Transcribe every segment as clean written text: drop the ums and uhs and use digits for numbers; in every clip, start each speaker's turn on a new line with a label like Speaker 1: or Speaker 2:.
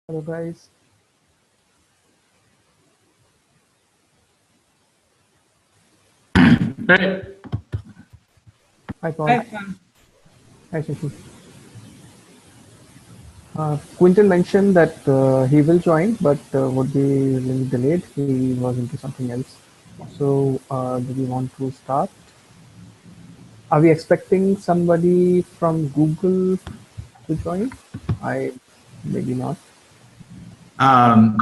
Speaker 1: Hello, guys.
Speaker 2: Hey.
Speaker 1: Hi, Paul.
Speaker 3: Hi,
Speaker 1: Hi, Shashi. Quinton mentioned that he will join, but would be a little delayed. He was into something else. So, do we want to start? Are we expecting somebody from Google to join? Maybe not.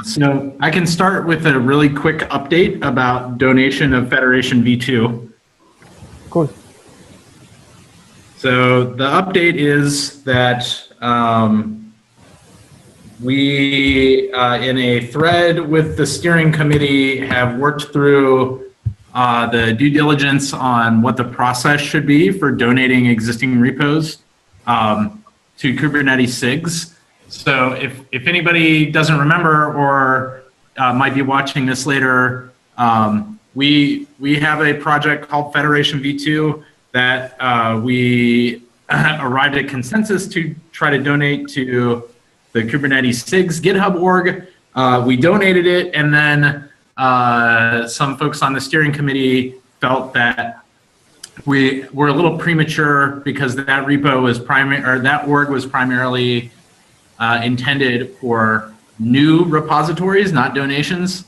Speaker 2: So I can start with a really quick update about donation of Federation V2.
Speaker 1: Cool.
Speaker 2: So the update is that we, in a thread with the steering committee, have worked through the due diligence on what the process should be for donating existing repos to Kubernetes SIGs. So if anybody doesn't remember or might be watching this later, we have a project called Federation V2 that we arrived at consensus to try to donate to the Kubernetes SIGs GitHub org. We donated it, and then some folks on the steering committee felt that we were a little premature because that repo was that org was primarily intended for new repositories, not donations.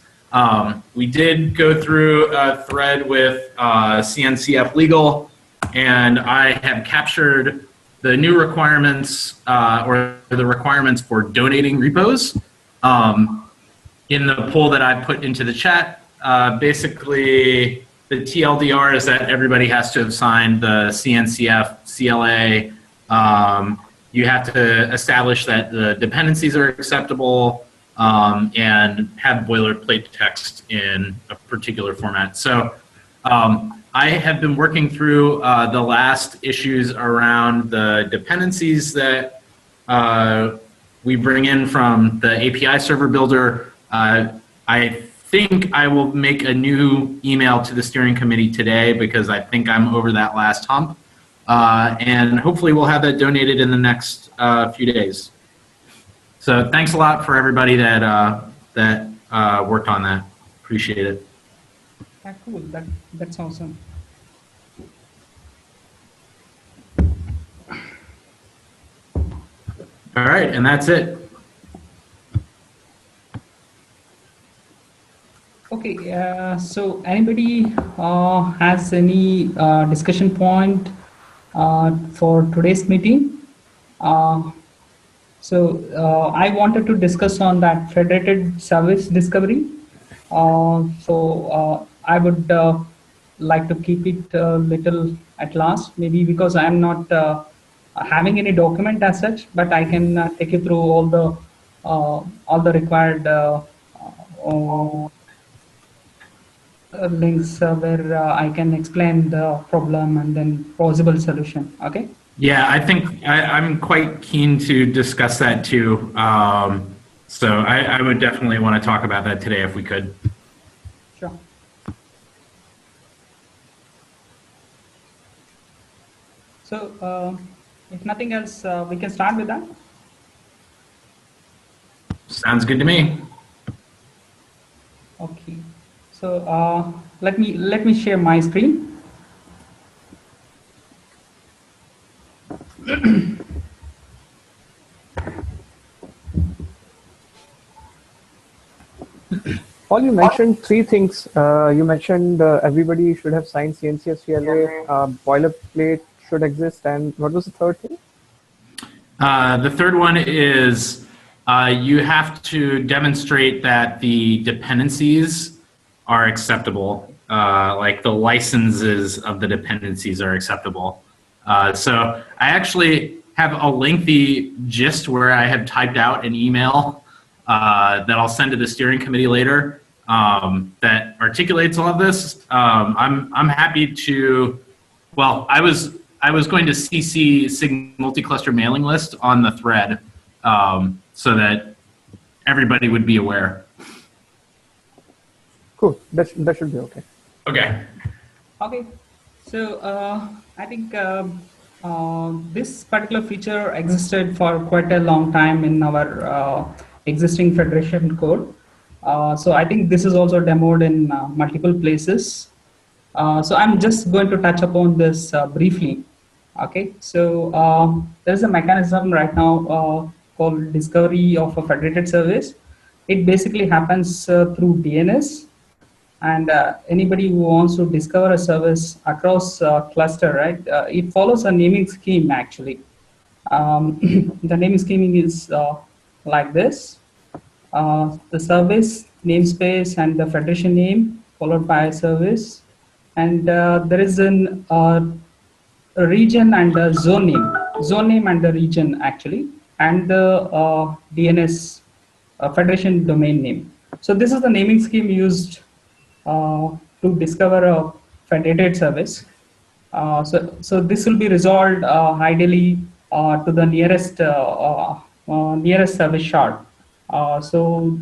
Speaker 2: We did go through a thread with CNCF Legal, and I have captured the new requirements or the requirements for donating repos in the poll that I put into the chat. Basically, the TLDR is that everybody has to have signed the CNCF CLA. You have to establish that the dependencies are acceptable and have boilerplate text in a particular format. So I have been working through the last issues around the dependencies that we bring in from the API server builder. I think I will make a new email to the steering committee today because I think I'm over that last hump. And hopefully we'll have that donated in the next few days. So thanks a lot for everybody that worked on that. Appreciate it.
Speaker 3: Yeah, cool. That's awesome.
Speaker 2: All right, and that's it.
Speaker 3: Okay, so anybody has any discussion point for today's meeting? I wanted to discuss on that federated service discovery. I would like to keep it a little at last, maybe because I'm not having any document as such, but I can take you through all the required links where I can explain the problem and then possible solution. Okay.
Speaker 2: Yeah, I think I'm quite keen to discuss that too. So I would definitely want to talk about that today if we could.
Speaker 3: Sure. So if nothing else, we can start with that.
Speaker 2: Sounds good to me.
Speaker 3: Okay. So let me share my screen.
Speaker 1: Paul, you mentioned three things. You mentioned everybody should have signed CNCF CLA, boilerplate should exist, and what was the third thing?
Speaker 2: The third one is you have to demonstrate that the dependencies are acceptable, like the licenses of the dependencies are acceptable. So I actually have a lengthy gist where I have typed out an email that I'll send to the steering committee later that articulates all of this. I'm happy to, well, I was going to CC SIG multi-cluster mailing list on the thread so that everybody would be aware.
Speaker 1: Cool, that should be okay.
Speaker 2: Okay.
Speaker 3: Okay. So I think this particular feature existed for quite a long time in our existing Federation code. So I think this is also demoed in multiple places. So I'm just going to touch upon this briefly. Okay, so there's a mechanism right now called discovery of a federated service. It basically happens through DNS, and anybody who wants to discover a service across cluster, right? It follows a naming scheme actually. The naming scheming is like this: the service namespace and the federation name followed by a service, and there is a region and a zone name and the region actually, and the DNS federation domain name. So this is the naming scheme used to discover a federated service. So this will be resolved ideally to the nearest service shard. So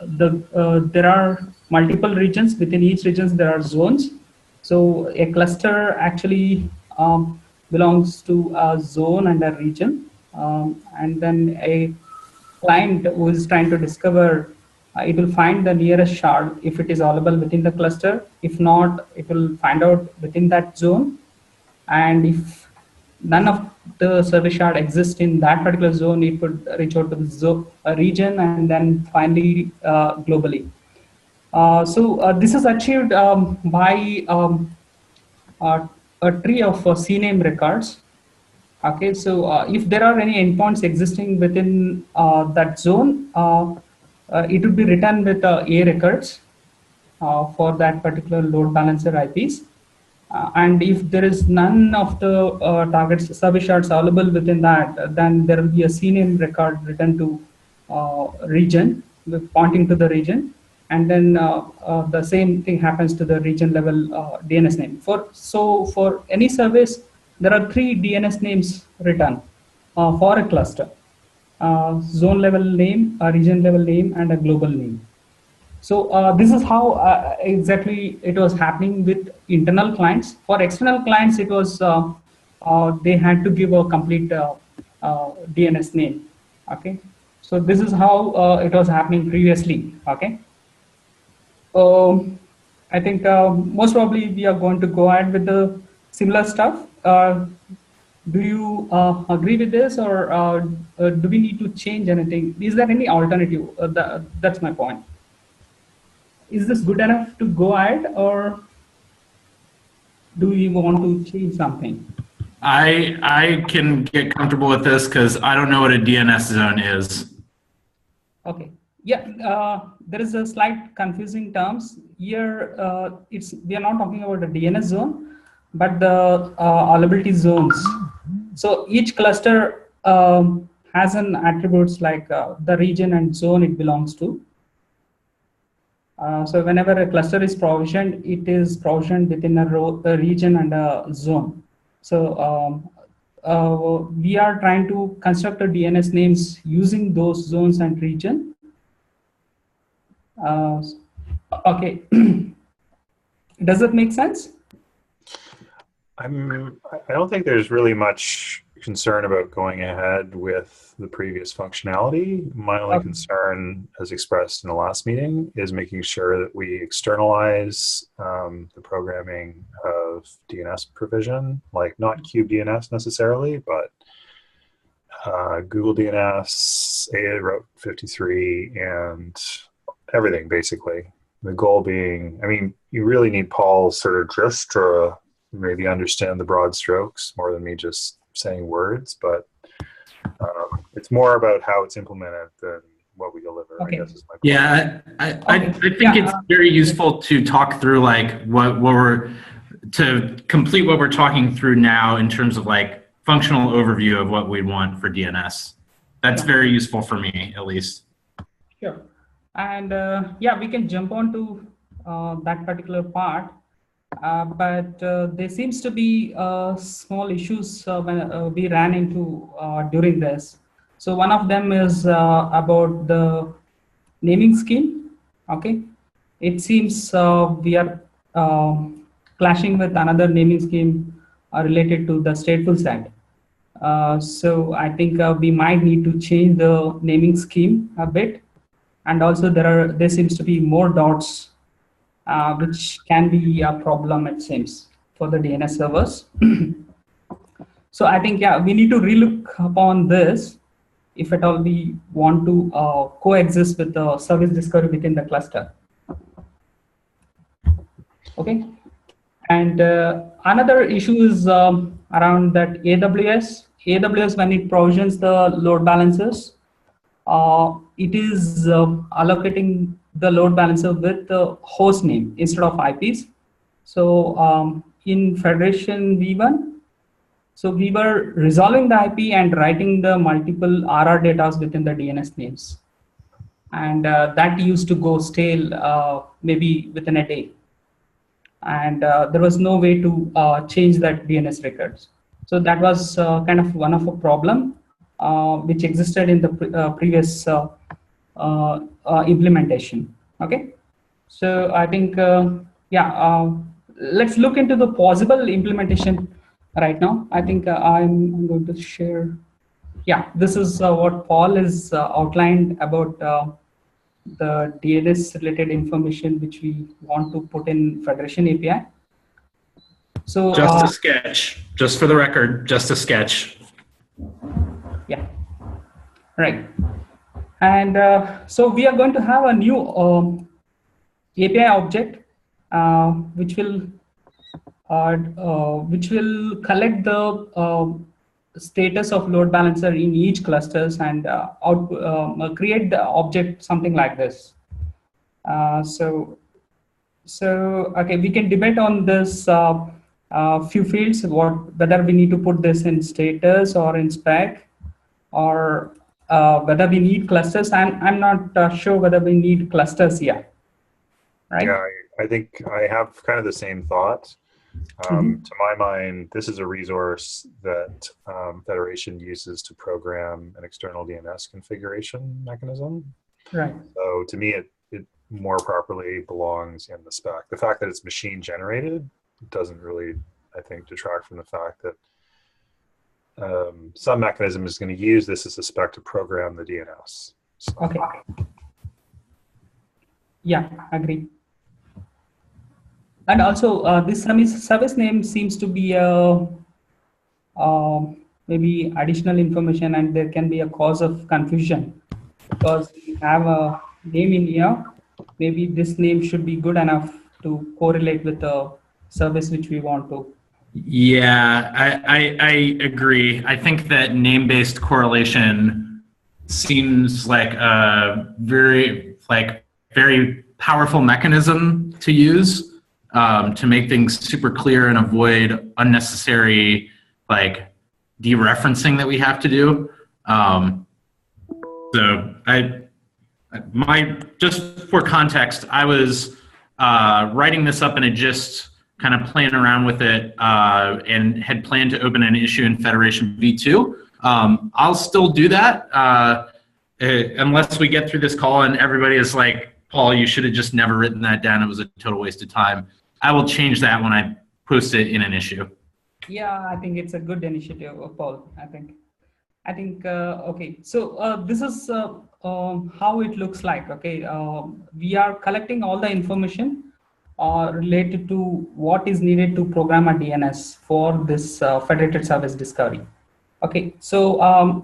Speaker 3: there are multiple regions. Within each regions there are zones. So a cluster actually belongs to a zone and a region, and then a client who is trying to discover, it will find the nearest shard if it is available within the cluster. If not, it will find out within that zone. And if none of the service shard exists in that particular zone, it would reach out to the region and then finally globally. So this is achieved by a tree of CNAME records. Okay, so if there are any endpoints existing within that zone, it would be written with A records for that particular load balancer IPs. And if there is none of the target service shards available within that, then there will be a CNAME record written to region, pointing to the region. And then the same thing happens to the region level DNS name. So for any service, there are 3 DNS names written for a cluster: zone level name, a region level name, and a global name. So this is how exactly it was happening with internal clients. For external clients, it was they had to give a complete DNS name. Okay, so this is how it was happening previously. Okay. I think most probably we are going to go ahead with the similar stuff. Do you agree with this, or do we need to change anything? Is there any alternative? That's my point. Is this good enough to go ahead, or do we want to change something?
Speaker 2: I can get comfortable with this because I don't know what a DNS zone is.
Speaker 3: Okay. Yeah, there is a slight confusing terms here. We are not talking about the DNS zone, but the availability zones. So each cluster has an attributes like the region and zone it belongs to. So whenever a cluster is provisioned, it is provisioned within a region and a zone. So we are trying to construct a DNS names using those zones and region. Okay, does that make sense?
Speaker 4: I don't think there's really much concern about going ahead with the previous functionality. My only concern, as expressed in the last meeting, is making sure that we externalize the programming of DNS provision, like not kubedns necessarily, but Google DNS, AA Route 53, and everything basically. The goal being, I mean, you really need Paul's sort of just to maybe understand the broad strokes more than me just saying words, but it's more about how it's implemented than what we deliver.
Speaker 3: Okay.
Speaker 4: I guess is my point.
Speaker 2: Yeah, I think it's very useful to talk through like what we're to complete what we're talking through now in terms of like functional overview of what we want for DNS. That's very useful for me, at least.
Speaker 3: Sure. And yeah, we can jump on to that particular part. But there seems to be small issues when we ran into during this. So one of them is about the naming scheme. Okay, it seems we are clashing with another naming scheme related to the stateful set. So I think we might need to change the naming scheme a bit. and also there seems to be more dots, which can be a problem, it seems, for the DNS servers. So I think, yeah, we need to relook upon this if at all we want to coexist with the service discovery within the cluster. Okay. And another issue is around that AWS. AWS, when it provisions the load balancers, it is allocating the load balancer with the host name instead of IPs. So in Federation V1, so we were resolving the IP and writing the multiple RR data within the DNS names. And that used to go stale maybe within a day. And there was no way to change that DNS records. So that was kind of one of a problem which existed in the previous implementation. Okay, so I think let's look into the possible implementation right now. I think I'm going to share. Yeah, this is what Paul is outlined about the DNS related information which we want to put in Federation API. So
Speaker 2: just a sketch, just for the record, just a sketch.
Speaker 3: Yeah, right. And so we are going to have a new API object which will collect the status of load balancer in each clusters and create the object something like this. So okay, we can debate on this few fields, whether we need to put this in status or in spec, or whether we need clusters. I'm not sure whether we need clusters here. Right?
Speaker 4: Yeah, I think I have kind of the same thought. To my mind, this is a resource that Federation uses to program an external DNS configuration mechanism.
Speaker 3: Right.
Speaker 4: So to me, it more properly belongs in the spec. The fact that it's machine generated doesn't really, I think, detract from the fact that some mechanism is going to use this as a spec to program the DNS. So.
Speaker 3: Okay. Yeah, agree. And also, this service name seems to be maybe additional information, and there can be a cause of confusion because we have a name in here. Maybe this name should be good enough to correlate with the service which we want to.
Speaker 2: Yeah, I agree. I think that name-based correlation seems like a very powerful mechanism to use to make things super clear and avoid unnecessary dereferencing that we have to do. So just for context, I was writing this up in a gist, kind of playing around with it, and had planned to open an issue in Federation V2. I'll still do that unless we get through this call and everybody is like, Paul, you should have just never written that down. It was a total waste of time. I will change that when I post it in an issue.
Speaker 3: Yeah, I think it's a good initiative, Paul. I think okay. So this is how it looks like. Okay, we are collecting all the information related to what is needed to program a DNS for this federated service discovery. Okay, so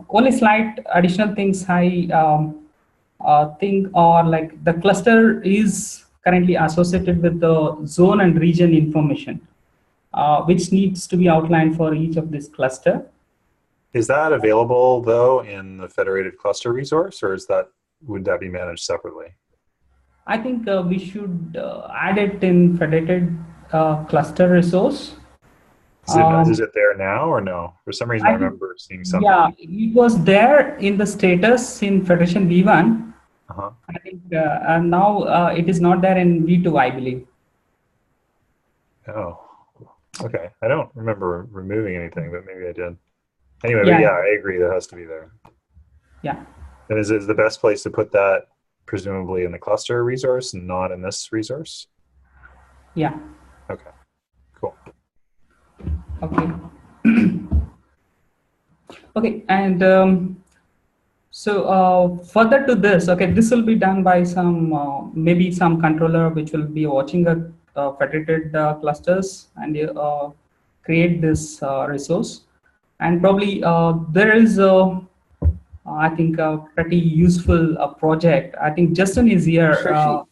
Speaker 3: only slight additional things I think are like the cluster is currently associated with the zone and region information, which needs to be outlined for each of this cluster.
Speaker 4: Is that available though in the federated cluster resource, or would that be managed separately?
Speaker 3: I think we should add it in federated cluster resource.
Speaker 4: Is it there now or no? For some reason, I remember seeing something.
Speaker 3: Yeah, it was there in the status in Federation V1. I think now it is not there in V2, I believe.
Speaker 4: Oh, okay. I don't remember removing anything, but maybe I did. Anyway,
Speaker 3: yeah.
Speaker 4: But yeah, I agree. That has to be there.
Speaker 3: Yeah.
Speaker 4: And is the best place to put that presumably in the cluster resource and not in this resource?
Speaker 3: Yeah.
Speaker 4: Okay, cool.
Speaker 3: Okay. Okay, and So further to this, okay, this will be done by some maybe some controller which will be watching a federated clusters and create this resource. And probably there is I think a pretty useful project. I think Justin is here.
Speaker 1: Shashi,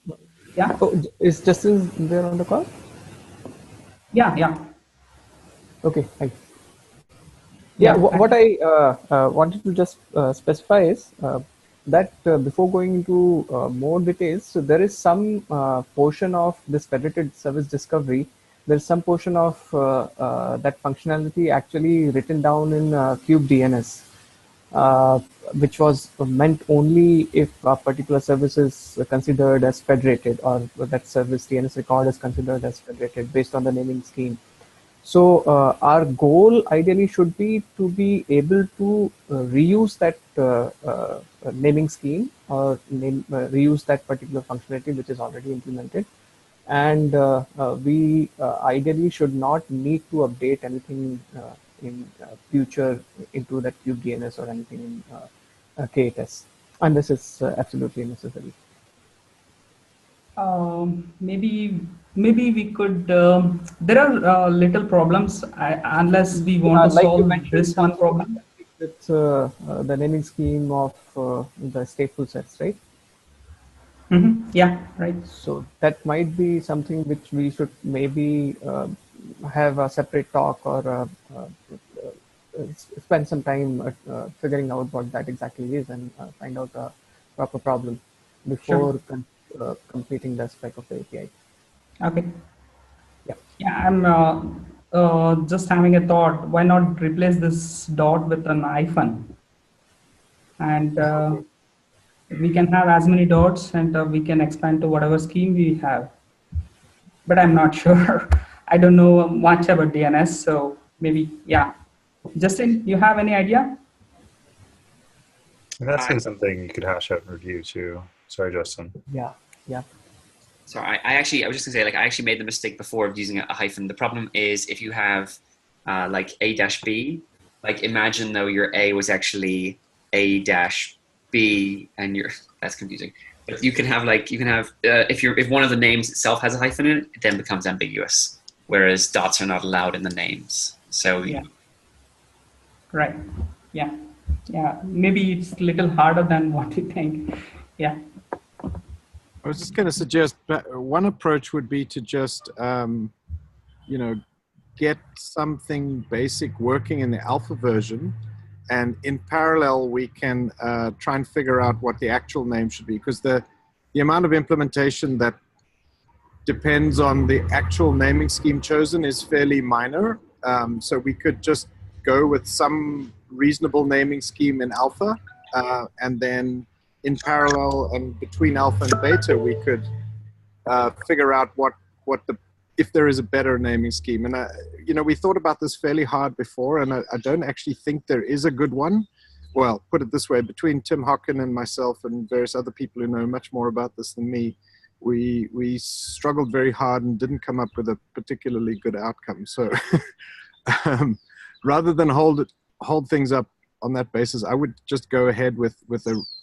Speaker 3: Yeah,
Speaker 1: oh, is Justin there on the call?
Speaker 3: yeah, yeah,
Speaker 1: Okay, thanks. Yeah,
Speaker 3: yeah.
Speaker 1: what I wanted to just specify is that before going into more details, so there is some portion of this federated service discovery. There's some portion of that functionality actually written down in kubedns, uh, which was meant only if a particular service is considered as federated, or that service DNS record is considered as federated based on the naming scheme. So our goal ideally should be to be able to reuse that naming scheme, or reuse that particular functionality which is already implemented. And we ideally should not need to update anything in future into that kubedns or anything in KTS, unless it's absolutely necessary.
Speaker 3: Maybe we could. There are little problems unless we want to
Speaker 1: Like you
Speaker 3: solve
Speaker 1: mentioned,
Speaker 3: this one
Speaker 1: something
Speaker 3: problem.
Speaker 1: with the naming scheme of the stateful sets, right?
Speaker 3: Yeah, right.
Speaker 1: So that might be something which we should maybe have a separate talk, or spend some time figuring out what that exactly is, and find out a proper problem
Speaker 3: Sure.
Speaker 1: before completing the spec of the API.
Speaker 3: Okay.
Speaker 1: Yeah.
Speaker 3: Yeah, I'm just having a thought. Why not replace this dot with an hyphen, and we can have as many dots, and we can expand to whatever scheme we have. But I'm not sure. I don't know much about DNS, so maybe yeah. Justin, you have any idea?
Speaker 4: And that seems something you could hash out in review too. Sorry, Justin.
Speaker 1: Yeah. Yeah.
Speaker 5: So I was just gonna say, like, I actually made the mistake before of using a hyphen. The problem is if you have like A-B, like imagine though your A was actually A-B and that's confusing. But you can have if one of the names itself has a hyphen in it, it then becomes ambiguous. Whereas dots are not allowed in the names. So
Speaker 3: Yeah. Right. Yeah. Yeah. Maybe it's a little harder than what you think. Yeah.
Speaker 6: I was just going to suggest one approach would be to just, get something basic working in the alpha version, and in parallel we can try and figure out what the actual name should be, because the amount of implementation that depends on the actual naming scheme chosen is fairly minor. So we could just go with some reasonable naming scheme in alpha, and then in parallel and between alpha and beta, we could figure out if there is a better naming scheme. And we thought about this fairly hard before, and I don't actually think there is a good one. Well, put it this way: between Tim Hocken and myself and various other people who know much more about this than me, we struggled very hard and didn't come up with a particularly good outcome. So rather than hold things up on that basis, I would just go ahead with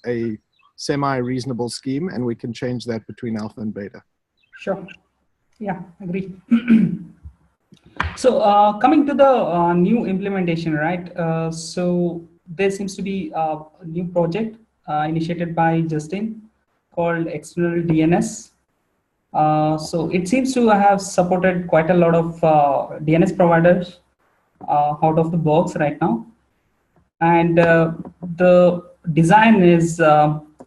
Speaker 6: a semi-reasonable scheme, and we can change that between alpha and beta.
Speaker 3: Sure. Yeah, agree. So coming to the new implementation, right? So there seems to be a new project initiated by Justin called External DNS. So it seems to have supported quite a lot of DNS providers out of the box right now. And the design is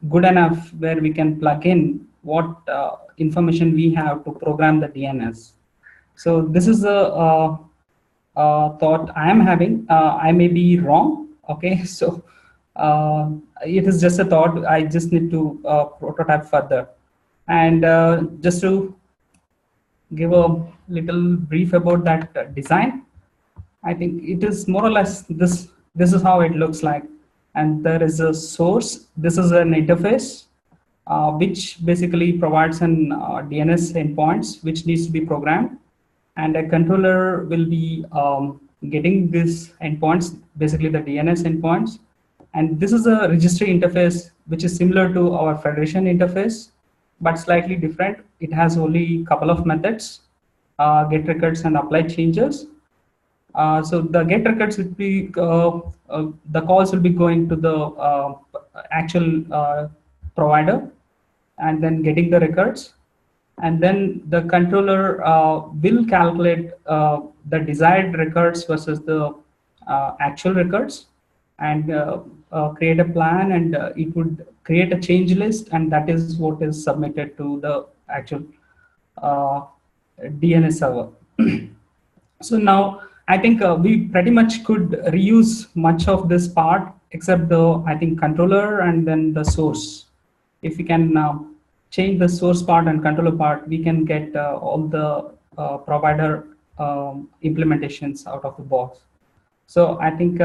Speaker 3: good enough where we can plug in what information we have to program the DNS. So this is the thought I am having. I may be wrong. Okay, so it is just a thought. I just need to prototype further. And just to give a little brief about that design, I think it is more or less this. This is how it looks like. And there is a source. This is an interface, which basically provides an DNS endpoints, which needs to be programmed. And a controller will be getting these endpoints, basically the DNS endpoints, And this is a registry interface, which is similar to our Federation interface, but slightly different. It has only a couple of methods, get records and apply changes. So the get records would be, the calls will be going to the actual provider and then getting the records. And then the controller will calculate the desired records versus the actual records, and create a plan, and it would create a change list, and that is what is submitted to the actual DNS server. So now I think we pretty much could reuse much of this part, except the, I think, controller and then the source. If we can change the source part and controller part, we can get all the provider implementations out of the box. So I think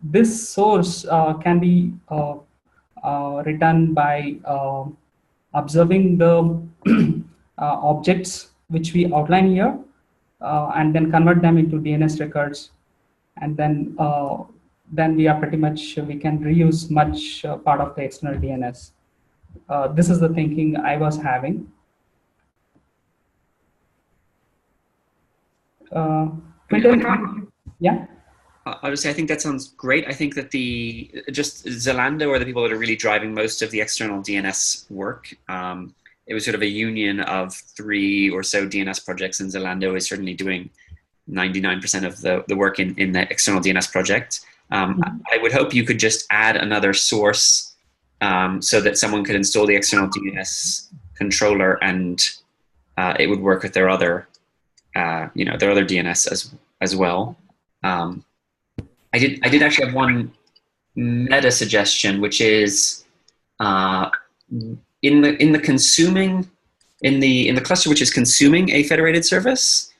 Speaker 3: this source can be written by observing the objects which we outline here, and then convert them into DNS records, and then we are pretty much, we can reuse much part of the external DNS. This is the thinking I was having. Quinton, yeah.
Speaker 5: I would say I think that sounds great. I think that just Zalando are the people that are really driving most of the external DNS work. It was sort of a union of 3 or so DNS projects, and Zalando is certainly doing 99% of the work in the external DNS project. I would hope you could just add another source so that someone could install the external DNS controller, and it would work with their other, their other DNS as well. I did actually have one meta suggestion, which is in the cluster which is consuming a federated service,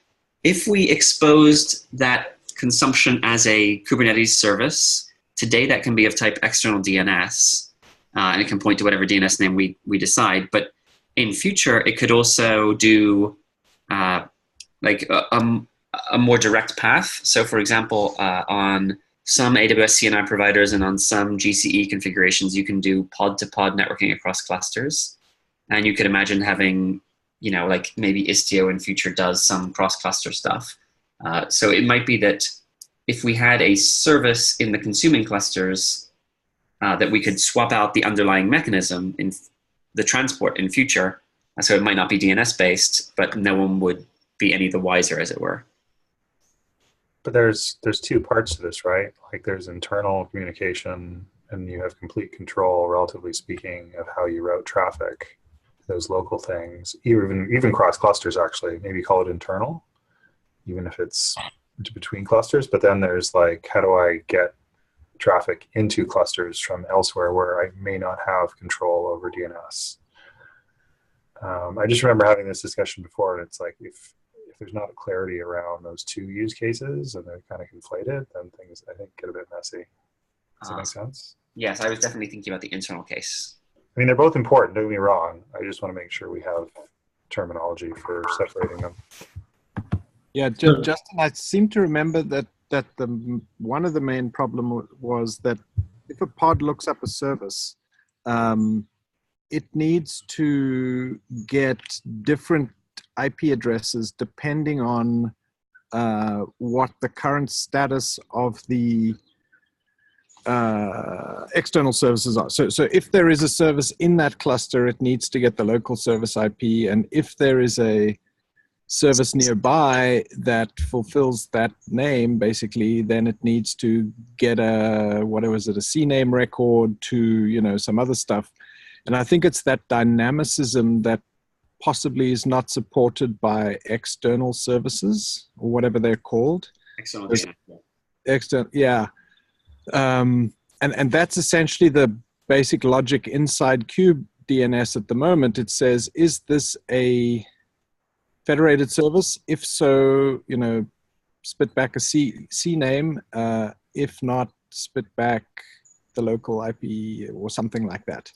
Speaker 5: if we exposed that consumption as a Kubernetes service, today that can be of type external DNS, and it can point to whatever DNS name we decide. But in future, it could also do like a more direct path. So for example, on some AWS CNI providers and on some GCE configurations, you can do pod-to-pod networking across clusters. And you could imagine having, like maybe Istio in future does some cross-cluster stuff. So it might be that if we had a service in the consuming clusters, that we could swap out the underlying mechanism in the transport in future. So it might not be DNS-based, but no one would be any the wiser, as it were.
Speaker 4: But there's 2 parts to this, right? Like there's internal communication, and you have complete control, relatively speaking, of how you route traffic. Those local things, even cross clusters, actually, maybe call it internal, even if it's between clusters. But then there's like, how do I get traffic into clusters from elsewhere where I may not have control over DNS? I just remember having this discussion before, and it's like, if there's not a clarity around those 2 use cases and they're kind of conflated, then things, I think, get a bit messy. Does that make sense?
Speaker 5: Yes, I was definitely thinking about the internal case.
Speaker 4: I mean, they're both important, don't get me wrong. I just want to make sure we have terminology for separating them.
Speaker 6: Yeah, Justin, I seem to remember that one of the main problem was that if a pod looks up a service, it needs to get different IP addresses depending on what the current status of the external services are. So if there is a service in that cluster, it needs to get the local service IP, and if there is a service nearby that fulfills that name, basically, then it needs to get a CNAME record to some other stuff. And I think it's that dynamicism that possibly is not supported by external services or whatever they're called. External, yeah. And that's essentially the basic logic inside kubeDNS at the moment. It says, is this a federated service? If so, spit back a CNAME. If not, spit back the local IP or something like that.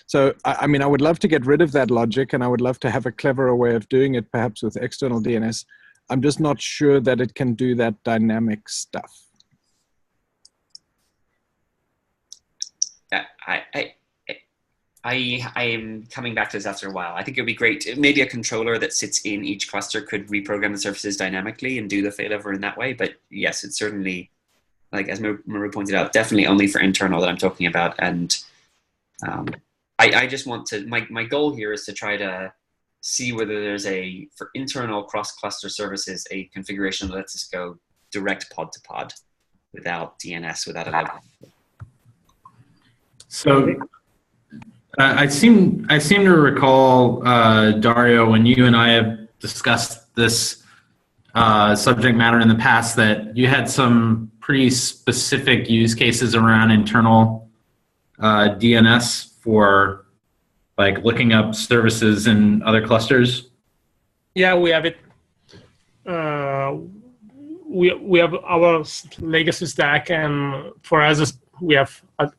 Speaker 6: So, I mean, I would love to get rid of that logic, and I would love to have a cleverer way of doing it, perhaps with external DNS. I'm just not sure that it can do that dynamic stuff.
Speaker 5: I am coming back to this after a while. I think it would be great. Maybe a controller that sits in each cluster could reprogram the services dynamically and do the failover in that way. But yes, it's certainly, like as Maru pointed out, definitely only for internal that I'm talking about. And I just want to, my goal here is to try to see whether there's for internal cross-cluster services, a configuration that lets us go direct pod to pod without DNS, without a level.
Speaker 2: So I seem to recall, Dario, when you and I have discussed this subject matter in the past, that you had some pretty specific use cases around internal DNS for like looking up services in other clusters.
Speaker 7: Yeah, we have it. We have our legacy stack, and for us, we have a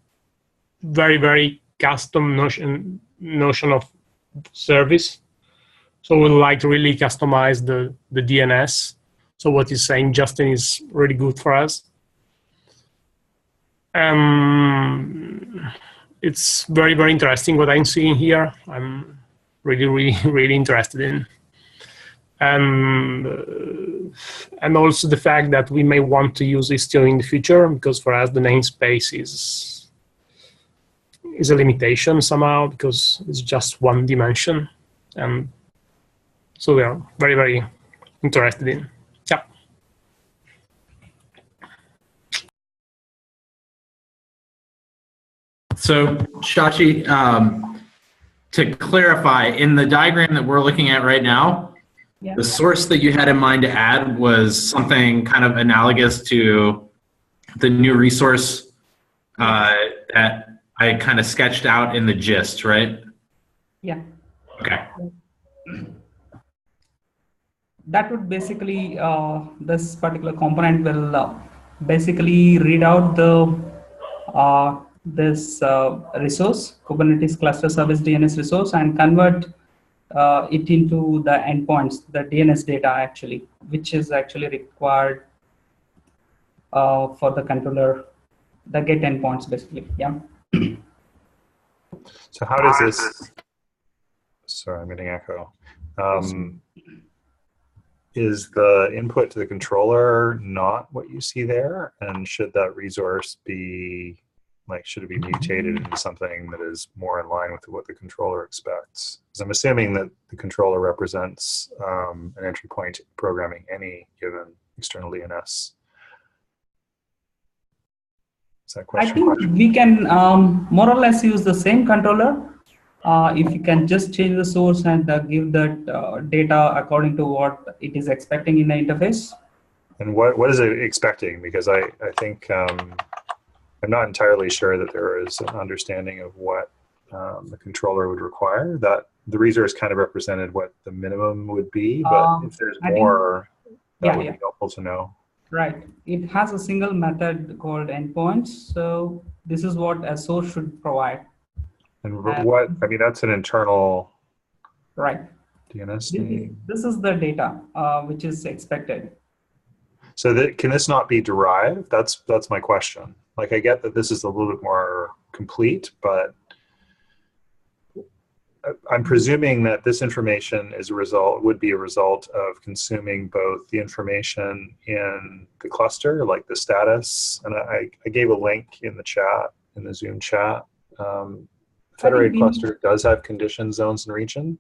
Speaker 7: very custom notion of service. So we like to really customize the DNS. So what he's saying, Justin, is really good for us. It's very interesting what I'm seeing here. I'm really interested in. And also the fact that we may want to use Istio in the future, because for us the namespace is a limitation somehow, because it's just one dimension. And so we are very interested in. Yeah.
Speaker 2: So Shachi, to clarify, in the diagram that we're looking at right now,
Speaker 3: Yeah.
Speaker 2: the source that you had in mind to add was something kind of analogous to the new resource that I kind of sketched out in the gist, right?
Speaker 3: Yeah.
Speaker 2: Okay.
Speaker 3: That would basically, this particular component will basically read out this resource, Kubernetes Cluster Service DNS resource, and convert it into the endpoints, the DNS data actually, which is actually required for the controller, the get endpoints basically. Yeah.
Speaker 4: So how does this, sorry, I'm getting echo. Is the input to the controller not what you see there? And should that resource be, like, should it be mutated into something that is more in line with what the controller expects? Because I'm assuming that the controller represents an entry point programming any given external DNS. Is that question?
Speaker 3: I think we can more or less use the same controller. If you can just change the source and give that data according to what it is expecting in the interface.
Speaker 4: And what is it expecting? Because I think I'm not entirely sure that there is an understanding of what the controller would require. That the resource kind of represented what the minimum would be, but if there's more, that would be helpful to know.
Speaker 3: Right. It has a single method called endpoints. So this is what a source should provide.
Speaker 4: And what, I mean, that's an internal
Speaker 3: right
Speaker 4: DNS name.
Speaker 3: This is the data which is expected.
Speaker 4: So can this not be derived? That's my question. Like, I get that this is a little bit more complete, but I'm presuming that this information would be a result of consuming both the information in the cluster, like the status, and I gave a link in the chat, in the Zoom chat. Federated cluster does have condition zones and region.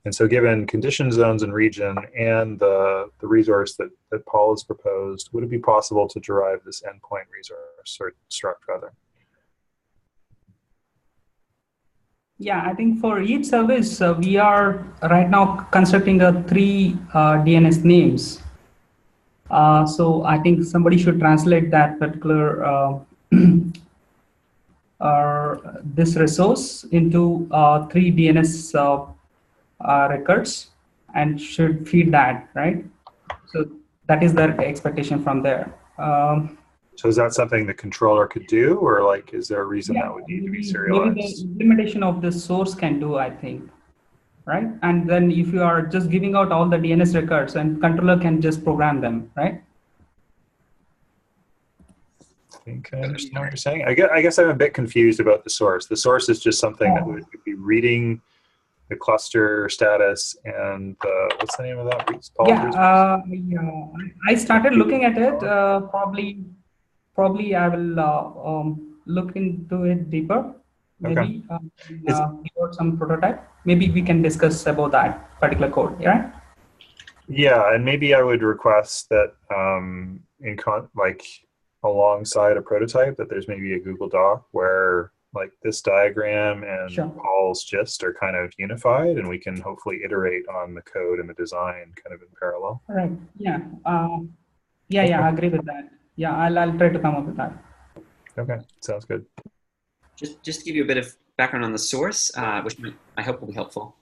Speaker 4: And so given condition zones and region and the resource that Paul has proposed, would it be possible to derive this endpoint resource, or struct rather?
Speaker 3: Yeah, I think for each service, we are right now constructing 3 DNS names. So I think somebody should translate that particular this resource into 3 DNS records and should feed that, right? So that is their expectation from there.
Speaker 4: So is that something the controller could do, or like, is there a reason that would need to be serialized?
Speaker 3: Maybe the implementation of the source can do, I think, right? And then if you are just giving out all the DNS records, and controller can just program them, right?
Speaker 4: think I understand what you're saying. I guess I'm a bit confused about the source. The source is just something that would be reading the cluster status and what's the name of that?
Speaker 3: Yeah, I started looking at it. Probably I will look into it deeper.
Speaker 4: Okay.
Speaker 3: Maybe give out some prototype. Maybe we can discuss about that particular code. Yeah.
Speaker 4: Yeah, and maybe I would request that like alongside a prototype that there's maybe a Google Doc where like this diagram and
Speaker 3: Sure.
Speaker 4: Paul's gist are kind of unified, and we can hopefully iterate on the code and the design kind of in parallel.
Speaker 3: Right. Yeah. I agree with that. Yeah, I'll try to come up with that.
Speaker 4: Okay, sounds good.
Speaker 5: Just to give you a bit of background on the source, which I hope will be helpful.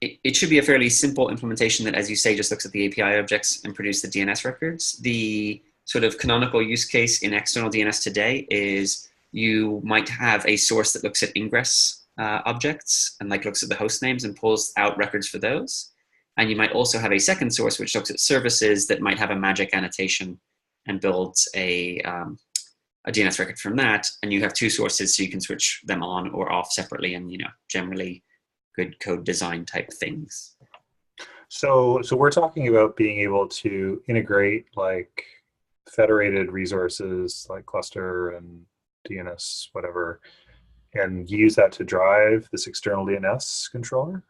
Speaker 5: It should be a fairly simple implementation that, as you say, just looks at the API objects and produce the DNS records. The sort of canonical use case in external DNS today is you might have a source that looks at ingress objects and like looks at the host names and pulls out records for those. And you might also have a second source which looks at services that might have a magic annotation and builds a DNS record from that. And you have two sources, so you can switch them on or off separately, and generally good code design type things.
Speaker 4: So we're talking about being able to integrate like federated resources like cluster and DNS, whatever, and use that to drive this external DNS controller?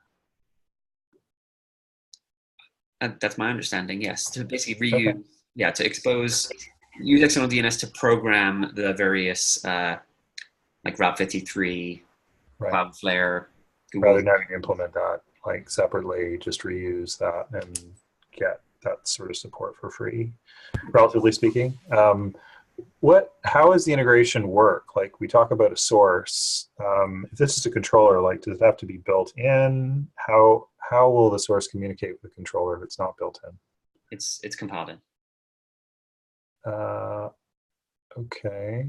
Speaker 5: That's my understanding, yes. To basically reuse, use external DNS to program the various like Route 53,
Speaker 4: Right.
Speaker 5: Cloudflare, Google.
Speaker 4: Rather than having to implement that like separately, just reuse that and get that sort of support for free, relatively speaking. How does the integration work? Like we talk about a source. If this is a controller, like does it have to be built in? How will the source communicate with the controller if it's not built in?
Speaker 5: It's compiled in.
Speaker 4: Okay.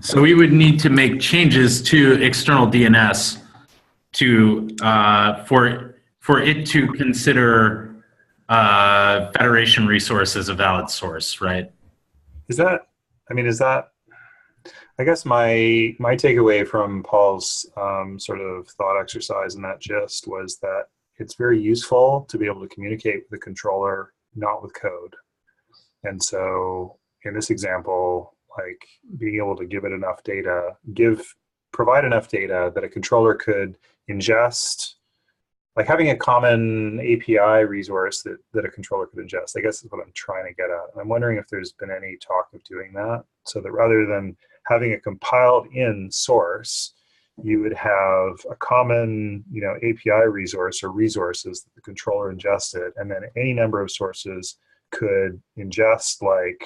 Speaker 2: So we would need to make changes to external DNS to for it to consider Federation resource as a valid source, right?
Speaker 4: I guess my takeaway from Paul's sort of thought exercise in that gist was that it's very useful to be able to communicate with the controller, not with code. And so in this example, like being able to give it enough data, provide enough data that a controller could ingest, like having a common API resource that a controller could ingest, I guess is what I'm trying to get at. I'm wondering if there's been any talk of doing that, so that rather than having a compiled in source, you would have a common, API resource or resources that the controller ingested, and then any number of sources could ingest like,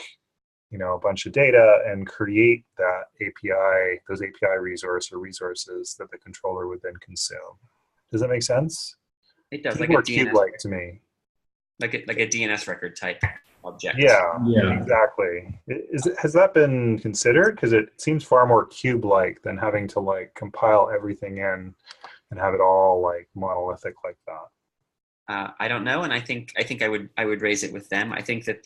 Speaker 4: a bunch of data and create that API, those API resource or resources that the controller would then consume. Does that make sense?
Speaker 5: It does,
Speaker 4: It's
Speaker 5: like a
Speaker 4: more
Speaker 5: DNS,
Speaker 4: cube-like to me.
Speaker 5: like a DNS record type object.
Speaker 4: Yeah,
Speaker 2: Yeah.
Speaker 4: exactly. Has that been considered? Because it seems far more cube-like than having to like compile everything in and have it all like monolithic like that.
Speaker 5: I don't know, and I think I would raise it with them. I think that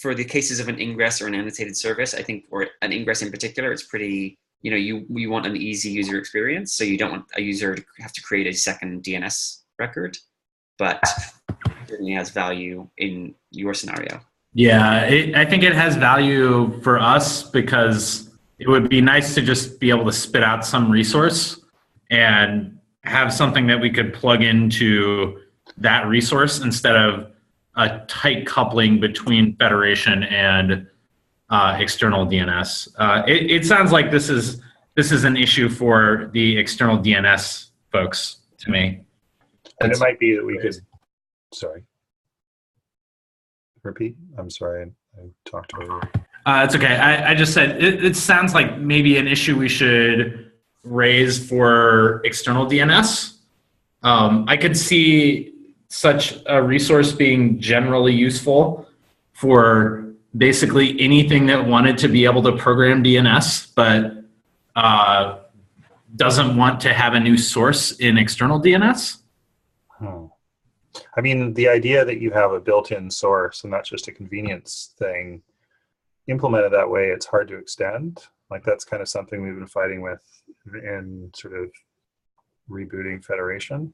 Speaker 5: for the cases of an ingress or an annotated service, I think, or an ingress in particular, it's pretty, you want an easy user experience, so you don't want a user to have to create a second DNS record, but it certainly has value in your scenario.
Speaker 2: Yeah, I think it has value for us because it would be nice to just be able to spit out some resource and have something that we could plug into that resource instead of a tight coupling between Federation and external DNS. It sounds like this is an issue for the external DNS folks to me.
Speaker 4: And it might be that we could, sorry. Repeat? I'm sorry, I talked over you.
Speaker 2: It's okay. I just said it sounds like maybe an issue we should raise for external DNS. I could see such a resource being generally useful for basically anything that wanted to be able to program DNS, but doesn't want to have a new source in external DNS.
Speaker 4: I mean, the idea that you have a built-in source and that's just a convenience thing implemented that way, it's hard to extend. Like that's kind of something we've been fighting with in sort of rebooting Federation.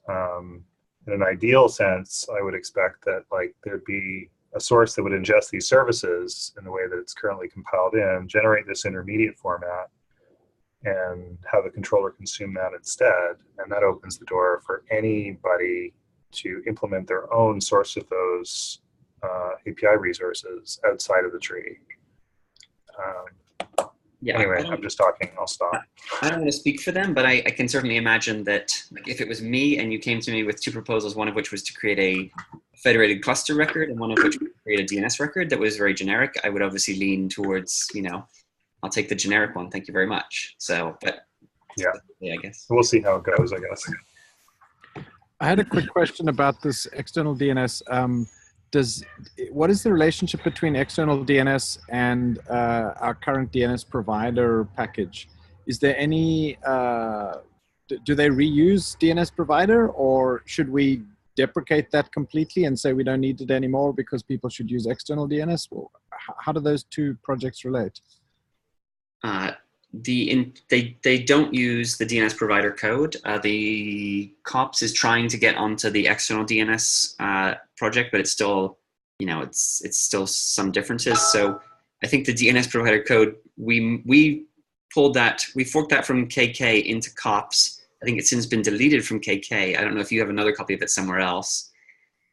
Speaker 4: In an ideal sense, I would expect that like there'd be a source that would ingest these services in the way that it's currently compiled in, generate this intermediate format, and have the controller consume that instead. And that opens the door for anybody to implement their own source of those API resources outside of the tree.
Speaker 5: Yeah,
Speaker 4: anyway, I'm just talking. I'll stop.
Speaker 5: I don't want to speak for them, but I can certainly imagine that like, if it was me and you came to me with two proposals, one of which was to create a federated cluster record and one of which was to create a DNS record that was very generic, I would obviously lean towards, you know, I'll take the generic one. Thank you very much. So, but
Speaker 4: yeah,
Speaker 5: I guess.
Speaker 4: We'll see how it goes, I guess.
Speaker 6: I had a quick question about this external DNS. What is the relationship between external DNS and our current DNS provider package? Is there any, do they reuse DNS provider, or should we deprecate that completely and say we don't need it anymore because people should use external DNS? How do those two projects relate?
Speaker 5: They don't use the DNS provider code. The COPS is trying to get onto the external DNS project, but it's still, you know, it's still some differences. So I think the DNS provider code, we pulled that, we forked that from KK into COPS. I think it's since been deleted from KK. I don't know if you have another copy of it somewhere else.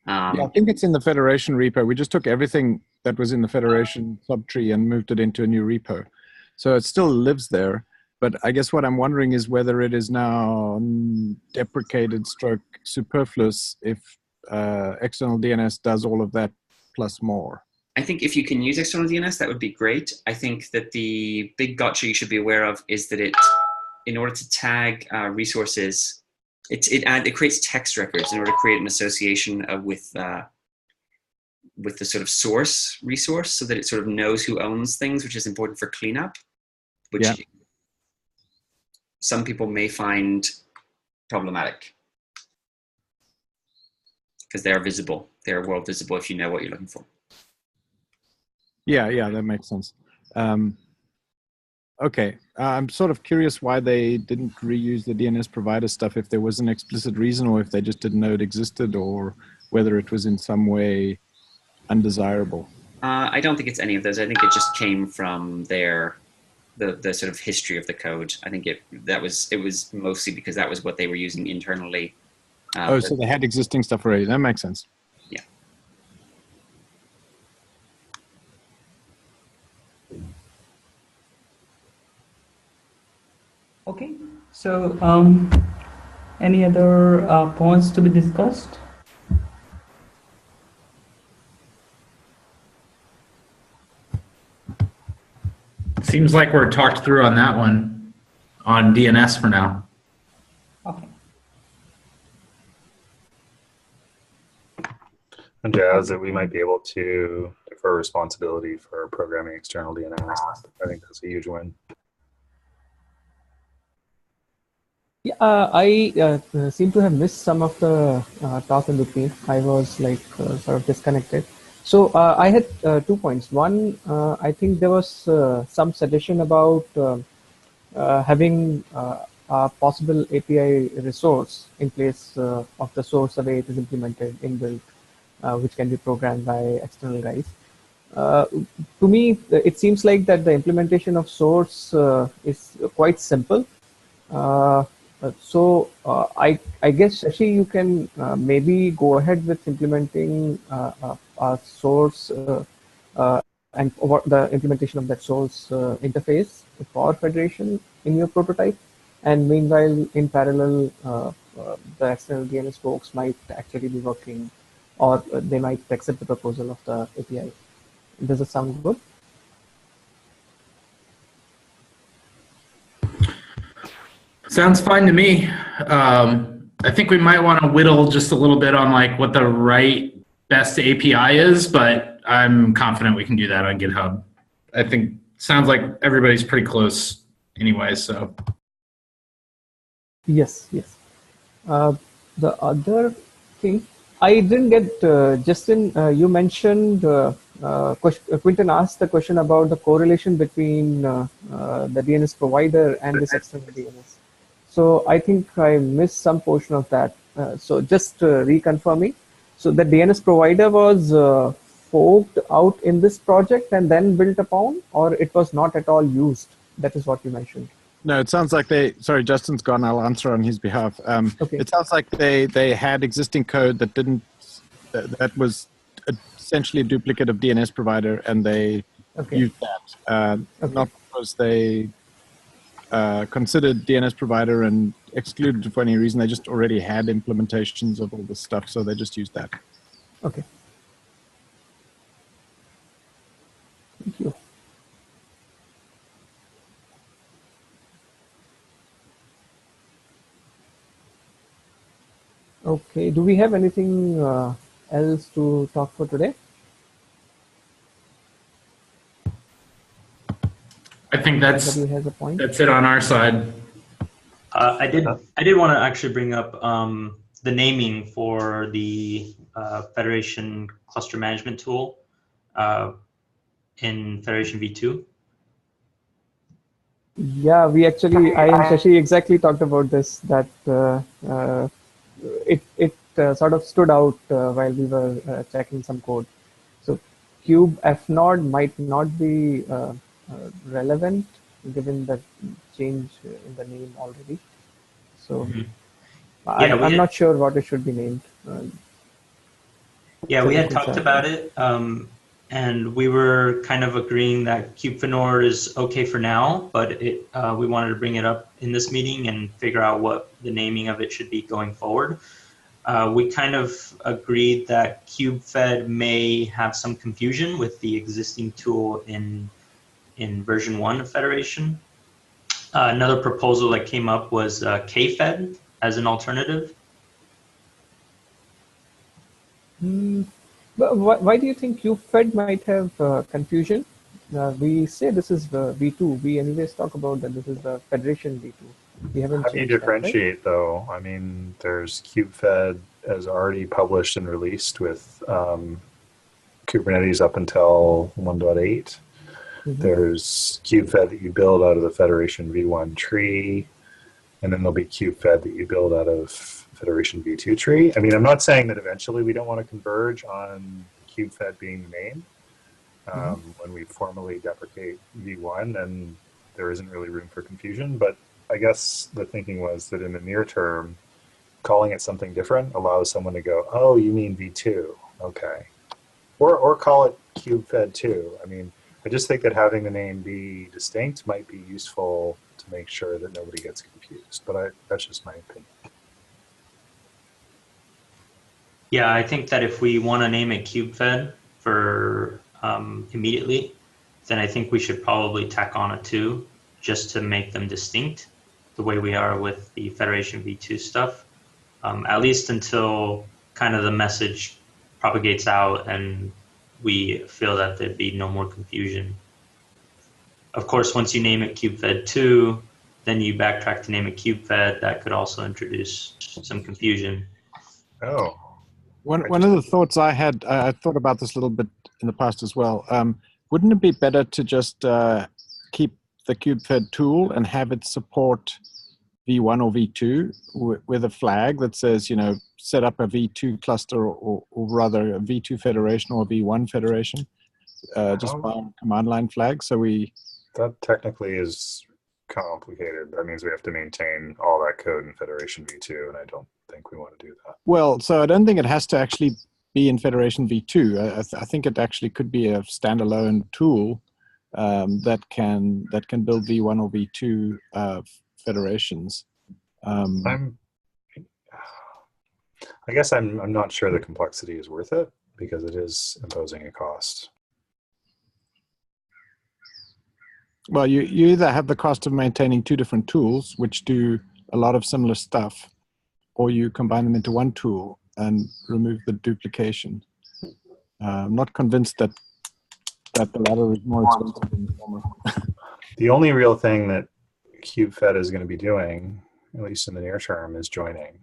Speaker 6: Yeah, I think it's in the Federation repo. We just took everything that was in the Federation subtree and moved it into a new repo. So it still lives there, but I guess what I'm wondering is whether it is now deprecated stroke superfluous if external DNS does all of that plus more.
Speaker 5: I think if you can use external DNS, that would be great. I think that the big gotcha you should be aware of is that in order to tag resources, it creates text records in order to create an association with the sort of source resource, so that it sort of knows who owns things, which is important for cleanup, which some people may find problematic because they are visible. They are world visible if you know what you're looking for.
Speaker 6: Yeah, that makes sense. Okay, I'm sort of curious why they didn't reuse the DNS provider stuff, if there was an explicit reason or if they just didn't know it existed, or whether it was in some way undesirable.
Speaker 5: I don't think it's any of those. I think it just came from the sort of history of the code. I think it was mostly because that was what they were using internally.
Speaker 6: So they had existing stuff already. That makes sense.
Speaker 5: Yeah.
Speaker 3: Okay. So, any other points to be discussed?
Speaker 2: Seems like we're talked through on that one, on DNS for now.
Speaker 3: Okay.
Speaker 4: And Jazz, that we might be able to defer responsibility for programming external DNS. I think that's a huge win.
Speaker 1: Yeah, I seem to have missed some of the talk in between. I was like sort of disconnected. So I had 2 points. One, I think there was some suggestion about having a possible API resource in place of the source the way it is implemented inbuilt, which can be programmed by external guys. To me, it seems like that the implementation of source is quite simple. I guess, Shashi, you can maybe go ahead with implementing a source and the implementation of that source interface for Federation in your prototype. And meanwhile, in parallel, the external DNS folks might actually be working, or they might accept the proposal of the API. Does it sound good?
Speaker 2: Sounds fine to me. I think we might want to whittle just a little bit on like what the right best API is, but I'm confident we can do that on GitHub. I think sounds like everybody's pretty close anyway, so.
Speaker 1: Yes. The other thing, I didn't get, Justin, you mentioned Quinton asked the question about the correlation between the DNS provider and this external DNS. So I think I missed some portion of that. So just reconfirming. So the DNS provider was forked out in this project and then built upon, or it was not at all used? That is what you mentioned.
Speaker 6: No, it sounds like sorry, Justin's gone. I'll answer on his behalf.
Speaker 1: Okay.
Speaker 6: It sounds like they had existing code that was essentially a duplicate of DNS provider, and they used that. Not because they considered DNS provider and excluded it for any reason. They just already had implementations of all this stuff, so they just used that.
Speaker 1: Okay. Thank you. Okay, do we have anything else to talk for today?
Speaker 2: I think that's
Speaker 1: Somebody has a point.
Speaker 2: that's it on our side.
Speaker 8: I did want to actually bring up the naming for the Federation Cluster Management Tool in Federation V2.
Speaker 1: Yeah, I and Shashi exactly talked about this, that it sort of stood out while we were checking some code. So cube fnode might not be relevant given the change in the name already. So I'm not sure what it should be named.
Speaker 8: Yeah, we had talked about it, and we were kind of agreeing that kubefnord is okay for now, but we wanted to bring it up in this meeting and figure out what the naming of it should be going forward. We kind of agreed that kubefed may have some confusion with the existing tool in version 1 of Federation. Another proposal that came up was kfed as an alternative.
Speaker 1: But why do you think kubefed might have confusion? We say this is the V2. We anyways talk about that this is the Federation V2. We haven't
Speaker 4: How do you
Speaker 1: changed that,
Speaker 4: differentiate, though? I mean, there's kubefed as already published and released with Kubernetes up until 1.8. There's kubefed that you build out of the Federation V1 tree, and then there'll be kubefed that you build out of Federation V2 tree. I mean, I'm not saying that eventually we don't want to converge on kubefed being the name. When we formally deprecate V1, then there isn't really room for confusion. But I guess the thinking was that in the near term, calling it something different allows someone to go, oh, you mean V2, okay. Or call it kubefed 2. I mean, I just think that having the name be distinct might be useful to make sure that nobody gets confused, but that's just my opinion.
Speaker 8: Yeah, I think that if we want to name it kubefed for immediately, then I think we should probably tack on a 2 just to make them distinct the way we are with the Federation V2 stuff, at least until kind of the message propagates out and we feel that there'd be no more confusion. Of course, once you name it kubefed 2, then you backtrack to name it kubefed. That could also introduce some confusion.
Speaker 4: Oh.
Speaker 6: One of the thoughts I had, I thought about this a little bit in the past as well. Wouldn't it be better to just keep the kubefed tool and have it support V1 or V2 with a flag that says, set up a V2 cluster or rather a V2 federation or a V1 federation, just by command line flag. So
Speaker 4: that technically is complicated. That means we have to maintain all that code in Federation V2, and I don't think we want to do that.
Speaker 6: Well, so I don't think it has to actually be in Federation V2. I think it actually could be a standalone tool that can build V1 or V2 federations.
Speaker 4: I guess I'm not sure the complexity is worth it because it is imposing a cost.
Speaker 6: Well, you either have the cost of maintaining 2 different tools, which do a lot of similar stuff, or you combine them into one tool and remove the duplication. I'm not convinced that the latter is more expensive than the former.
Speaker 4: The only real thing that kubefed is going to be doing, at least in the near term, is joining.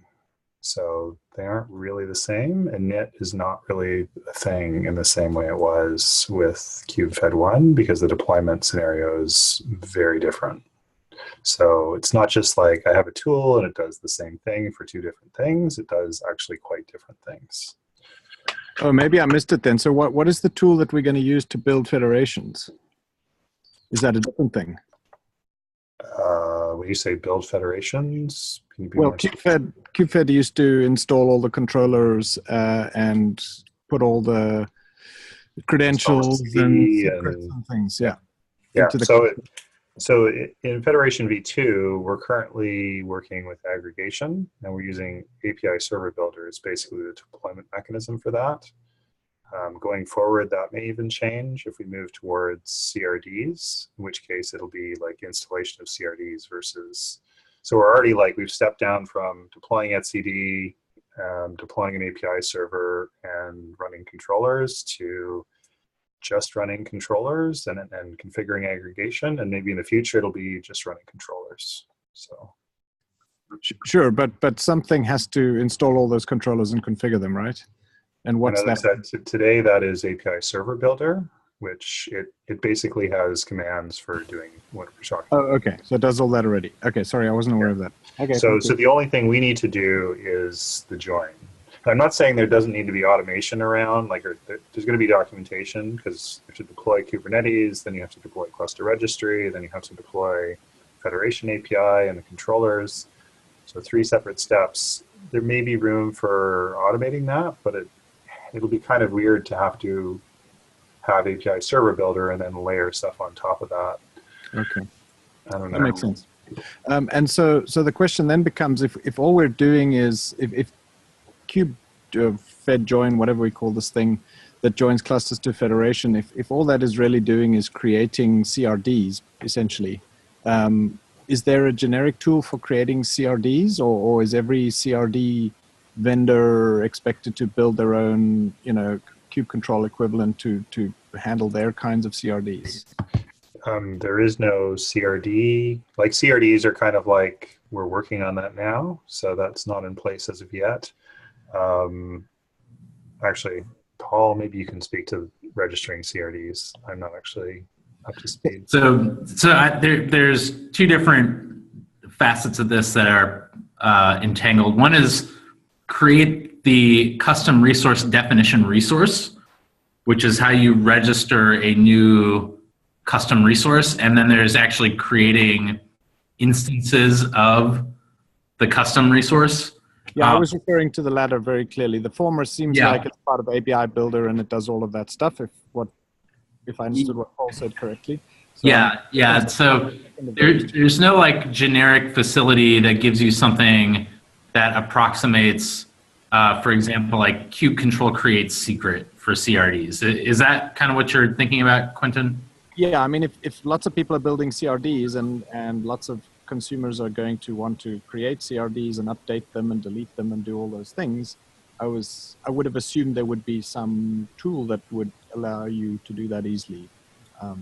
Speaker 4: So they aren't really the same, and knit is not really a thing in the same way it was with KubeFed 1 because the deployment scenario is very different. So it's not just like I have a tool and it does the same thing for two different things. It does actually quite different things.
Speaker 6: Oh, maybe I missed it then. So what is the tool that we're going to use to build federations? Is that a different thing?
Speaker 4: When you say build federations, can you be
Speaker 6: Well,
Speaker 4: more
Speaker 6: KubeFed used to install all the controllers and put all the credentials and secrets and things. Yeah.
Speaker 4: Yeah. So in Federation V2, we're currently working with aggregation, and we're using API Server Builder as basically the deployment mechanism for that. Going forward, that may even change if we move towards CRDs, in which case it'll be like installation of CRDs versus. So we're already like, we've stepped down from deploying etcd, deploying an API server and running controllers to just running controllers and configuring aggregation. And maybe in the future, it'll be just running controllers. So.
Speaker 6: Sure, but something has to install all those controllers and configure them, right? And what's that?
Speaker 4: As I said, today that is API Server Builder, which it basically has commands for doing what we're talking about.
Speaker 6: Oh, okay. So it does all that already. Okay, sorry, I wasn't aware of that. Okay.
Speaker 4: So the only thing we need to do is the join. I'm not saying there doesn't need to be automation around, like there's going to be documentation because you have to deploy Kubernetes, then you have to deploy cluster registry, then you have to deploy Federation API and the controllers. So 3 separate steps. There may be room for automating that, but it'll be kind of weird to have API Server Builder and then layer stuff on top of that.
Speaker 6: Okay.
Speaker 4: I don't know.
Speaker 6: That makes sense. And so the question then becomes, if all we're doing is, if Fed join, whatever we call this thing, that joins clusters to Federation, if all that is really doing is creating CRDs, essentially, is there a generic tool for creating CRDs, or is every CRD vendor expected to build their own, kube control equivalent to handle their kinds of CRDs?
Speaker 4: There is no CRD. Like CRDs are kind of like, we're working on that now, so that's not in place as of yet. Actually, Paul, maybe you can speak to registering CRDs. I'm not actually up to speed.
Speaker 2: So there's 2 different facets of this that are entangled. One is create the custom resource definition resource, which is how you register a new custom resource. And then there's actually creating instances of the custom resource.
Speaker 6: Yeah, I was referring to the latter very clearly. The former seems like it's part of API Builder and it does all of that stuff, if I understood what Paul said correctly. So
Speaker 2: So there's no like generic facility that gives you something that approximates, for example, like kube control creates secret for CRDs. Is that kind of what you're thinking about, Quentin?
Speaker 6: Yeah, I mean, if lots of people are building CRDs and lots of consumers are going to want to create CRDs and update them and delete them and do all those things, I would have assumed there would be some tool that would allow you to do that easily.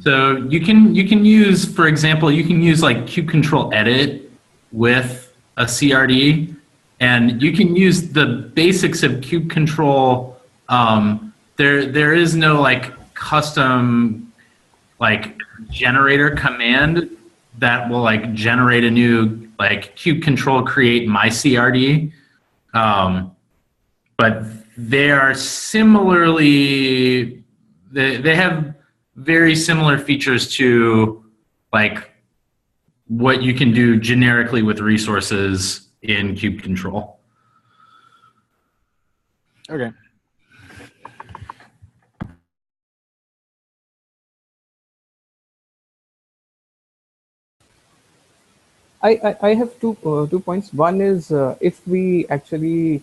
Speaker 2: So you can use, for example, you can use like kube control edit with a CRD, and you can use the basics of kube control. There is no like custom like generator command that will like generate a new like kube control create my CRD. But they are similarly, they have very similar features to like what you can do generically with resources in kube control.
Speaker 6: Okay.
Speaker 1: I have two points. One is if we actually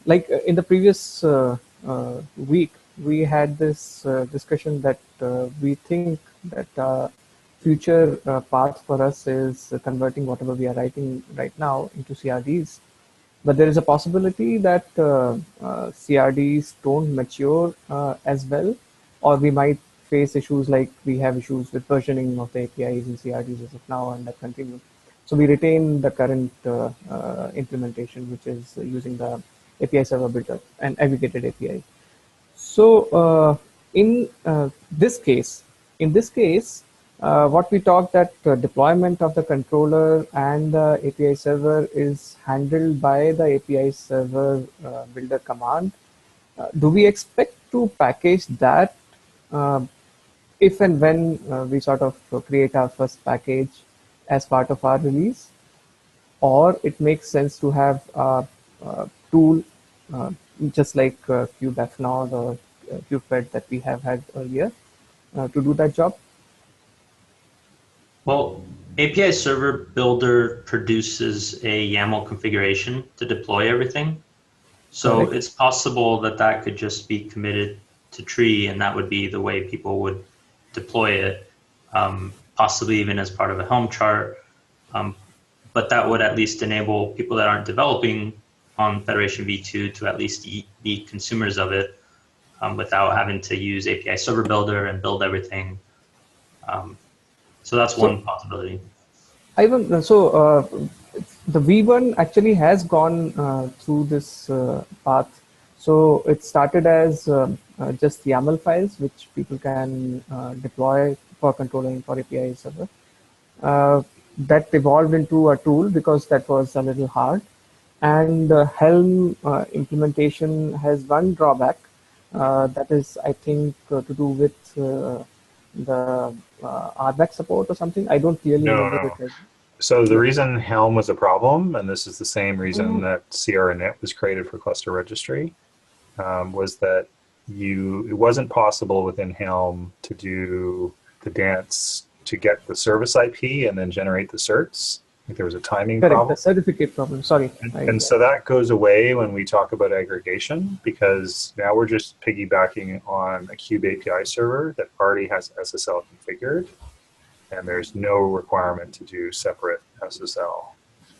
Speaker 1: like in the previous week we had this discussion that we think that future path for us is converting whatever we are writing right now into CRDs. But there is a possibility that CRDs don't mature as well, or we might face issues like we have issues with versioning of the APIs in CRDs as of now, and that continue. So we retain the current implementation, which is using the API server builder and aggregated API. So in this case, what we talked that deployment of the controller and the API server is handled by the API server builder command. Do we expect to package that if and when we sort of create our first package as part of our release, or it makes sense to have a tool just like kubefnod or kubefed that we have had earlier to do that job?
Speaker 8: Well, API Server Builder produces a YAML configuration to deploy everything. So
Speaker 1: Correct.
Speaker 8: it's possible that that could just be committed to tree, and that would be the way people would deploy it, possibly even as part of a Helm chart. But that would at least enable people that aren't developing on Federation V2 to at least be consumers of it without having to use API Server Builder and build everything. So that's one possibility.
Speaker 1: The V1 actually has gone through this path. So it started as just YAML files, which people can deploy for controlling for API server. That evolved into a tool because that was a little hard. And Helm implementation has one drawback. That is, I think, to do with the RBAC support or something. I don't really remember it right now.
Speaker 4: So the reason Helm was a problem, and this is the same reason that CR init was created for cluster registry, was that it wasn't possible within Helm to do the dance to get the service IP and then generate the certs. Like there was a timing problem.
Speaker 1: The certificate problem, sorry.
Speaker 4: And so that goes away when we talk about aggregation, because now we're just piggybacking on a Kube API server that already has SSL configured, and there's no requirement to do separate SSL.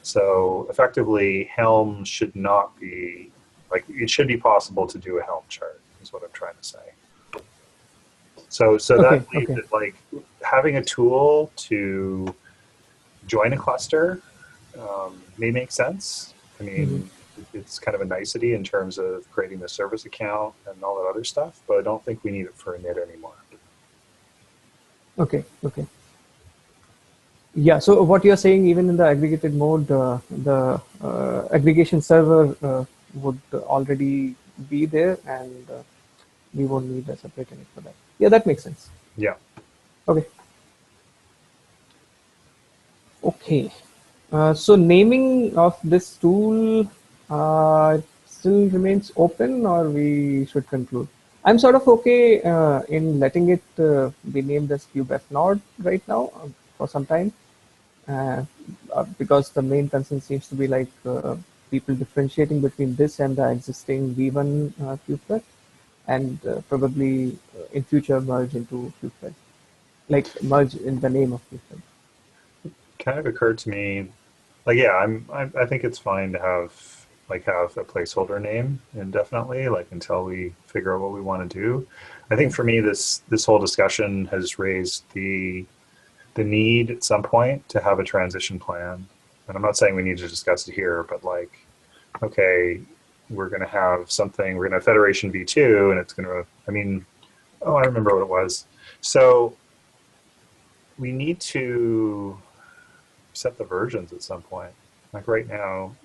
Speaker 4: So effectively, Helm should not be, like, it should be possible to do a Helm chart, is what I'm trying to say. So that leaves it like having a tool to join a cluster may make sense. I mean, it's kind of a nicety in terms of creating the service account and all that other stuff, but I don't think we need it for init anymore.
Speaker 1: Okay. Yeah, so what you're saying, even in the aggregated mode, the aggregation server would already be there, and we won't need a separate init for that. Yeah, that makes sense.
Speaker 4: Yeah.
Speaker 1: Okay. So naming of this tool still remains open, or we should conclude? I'm sort of okay in letting it be named as kubefnod right now for some time, because the main concern seems to be like people differentiating between this and the existing V1 kubefed, and probably in future merge into kubefed, like merge in the name of kubefed.
Speaker 4: Kind of occurred to me, like, yeah, I think it's fine to have a placeholder name indefinitely, like until we figure out what we want to do. I think for me, this whole discussion has raised the need at some point to have a transition plan. And I'm not saying we need to discuss it here, but like, okay, we're going to have something, we're going to have Federation V2, and it's going to, I remember what it was. So we need to set the versions at some point. Like right now,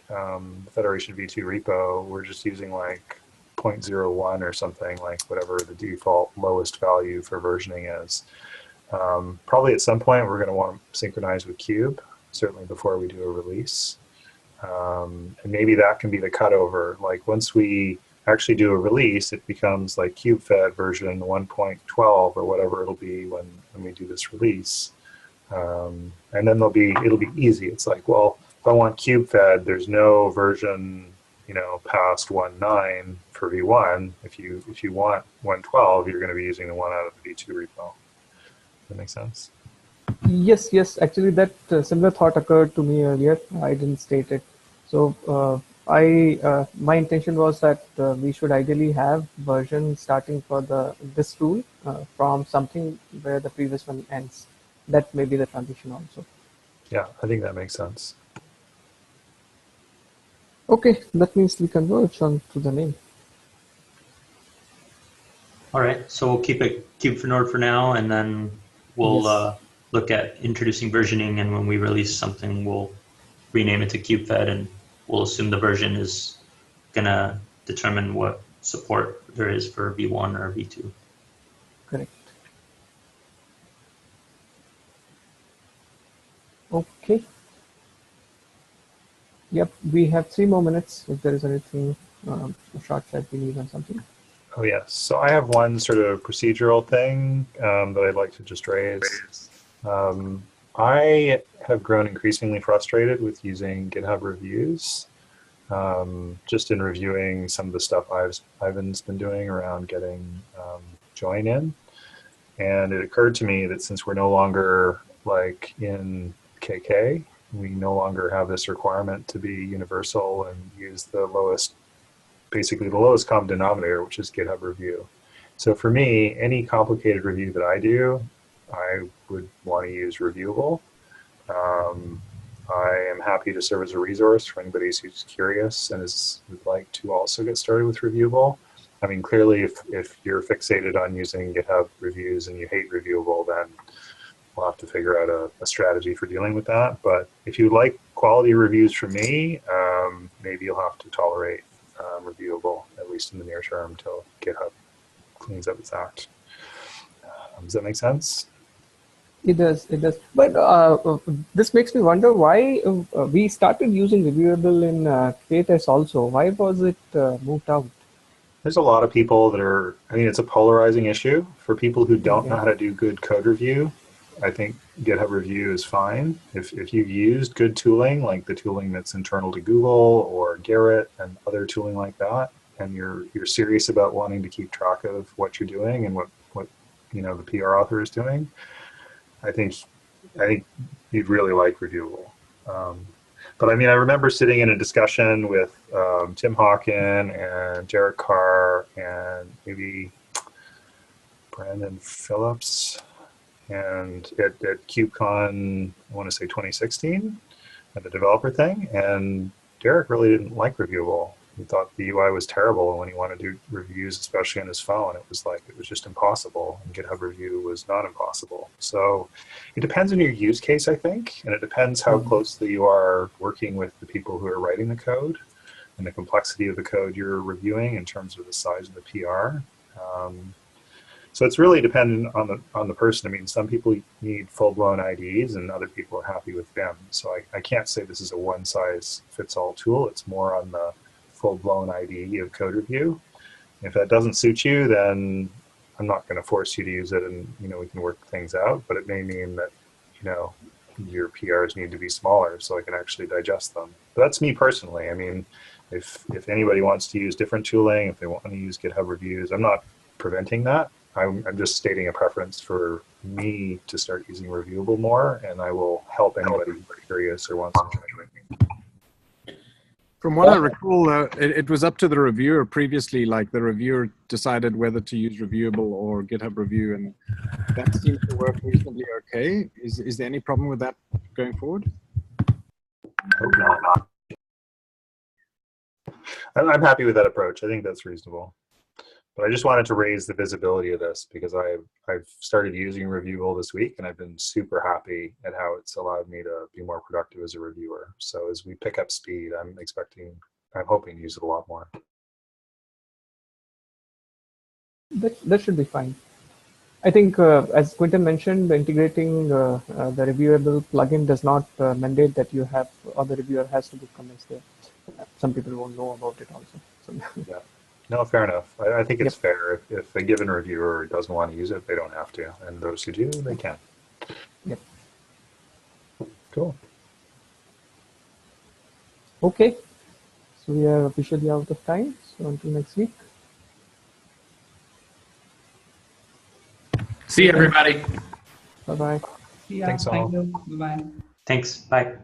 Speaker 4: the Federation V2 repo, we're just using like 0.01 or something, like whatever the default lowest value for versioning is. Probably at some point we're going to want to synchronize with Kube, certainly before we do a release. And maybe that can be the cutover. Like once we actually do a release, it becomes like KubeFed version 1.12 or whatever it'll be when we do this release. And then it'll be easy. It's like, well, if I want KubeFed, there's no version, past 1.9 for V1. If you want 1.12, you're going to be using the one out of the V2 repo. Does that make sense?
Speaker 1: Yes. Actually, that similar thought occurred to me earlier. I didn't state it. So my intention was that we should ideally have version starting for this tool from something where the previous one ends. That may be the transition also.
Speaker 4: Yeah, I think that makes sense.
Speaker 1: Okay, that means we converge on to the name.
Speaker 8: All right, so we'll keep it Kubefnode for now, and then we'll
Speaker 1: Yes.
Speaker 8: look at introducing versioning, and when we release something, we'll rename it to KubeFed, and we'll assume the version is gonna determine what support there is for V1 or V2.
Speaker 1: Correct. Okay. Yep, we have 3 more minutes if there is anything, a short chat we need on something.
Speaker 4: Oh, yes. So I have one sort of procedural thing that I'd like to just raise. I have grown increasingly frustrated with using GitHub reviews, just in reviewing some of the stuff Ivan's been doing around getting join in. And it occurred to me that since we're no longer like in KK, we no longer have this requirement to be universal and use the lowest, basically the lowest common denominator, which is GitHub review. So for me, any complicated review that I do, I would want to use Reviewable. I am happy to serve as a resource for anybody who's curious and would like to also get started with Reviewable. I mean, clearly, if you're fixated on using GitHub reviews and you hate Reviewable, then we'll have to figure out a strategy for dealing with that. But if you like quality reviews from me, maybe you'll have to tolerate Reviewable, at least in the near term, until GitHub cleans up its act. Does that make sense?
Speaker 1: It does, it does. But this makes me wonder why we started using Reviewable in KTest also. Why was it moved out?
Speaker 4: There's a lot of people that are, I mean, it's a polarizing issue. For people who don't know how to do good code review, I think GitHub review is fine. If you've used good tooling, like the tooling that's internal to Google or Garrett and other tooling like that, and you're serious about wanting to keep track of what you're doing and what the PR author is doing, I think you'd really like Reviewable. But I mean, I remember sitting in a discussion with Tim Hawken and Derek Carr and maybe Brandon Phillips, and at KubeCon, I want to say 2016, at the developer thing, and Derek really didn't like Reviewable. He thought the UI was terrible, and when he wanted to do reviews, especially on his phone, it was just impossible, and GitHub review was not impossible. So it depends on your use case, I think, and it depends how closely you are working with the people who are writing the code and the complexity of the code you're reviewing in terms of the size of the PR. So it's really dependent on the person. I mean, some people need full-blown IDs and other people are happy with BIM. So I can't say this is a one-size-fits-all tool. It's more on the full-blown ID of code review. If that doesn't suit you, then I'm not going to force you to use it, and we can work things out. But it may mean that your PRs need to be smaller so I can actually digest them. But that's me personally. I mean, if anybody wants to use different tooling, if they want to use GitHub reviews, I'm not preventing that. I'm just stating a preference for me to start using Reviewable more, and I will help anybody who's curious or wants to try it.
Speaker 6: From what I recall, it was up to the reviewer previously. Like the reviewer decided whether to use Reviewable or GitHub Review, and that seems to work reasonably okay. Is there any problem with that going forward?
Speaker 4: Hope not. I'm happy with that approach. I think that's reasonable. But I just wanted to raise the visibility of this because I've started using Reviewable this week, and I've been super happy at how it's allowed me to be more productive as a reviewer. So as we pick up speed, I'm hoping to use it a lot more.
Speaker 1: That should be fine. I think, as Quinton mentioned, integrating the Reviewable plugin does not mandate that you have, or the reviewer has to put comments there. Some people won't know about it also. So.
Speaker 4: Yeah. No, fair enough. I think it's fair. If a given reviewer doesn't want to use it, they don't have to. And those who do, they can.
Speaker 1: Yep.
Speaker 4: Cool.
Speaker 1: Okay. So we are officially out of time. So until next week.
Speaker 2: See you, everybody.
Speaker 1: Bye-bye.
Speaker 3: Yeah,
Speaker 4: Thanks all.
Speaker 3: thank you. Bye.
Speaker 8: Thanks. Bye.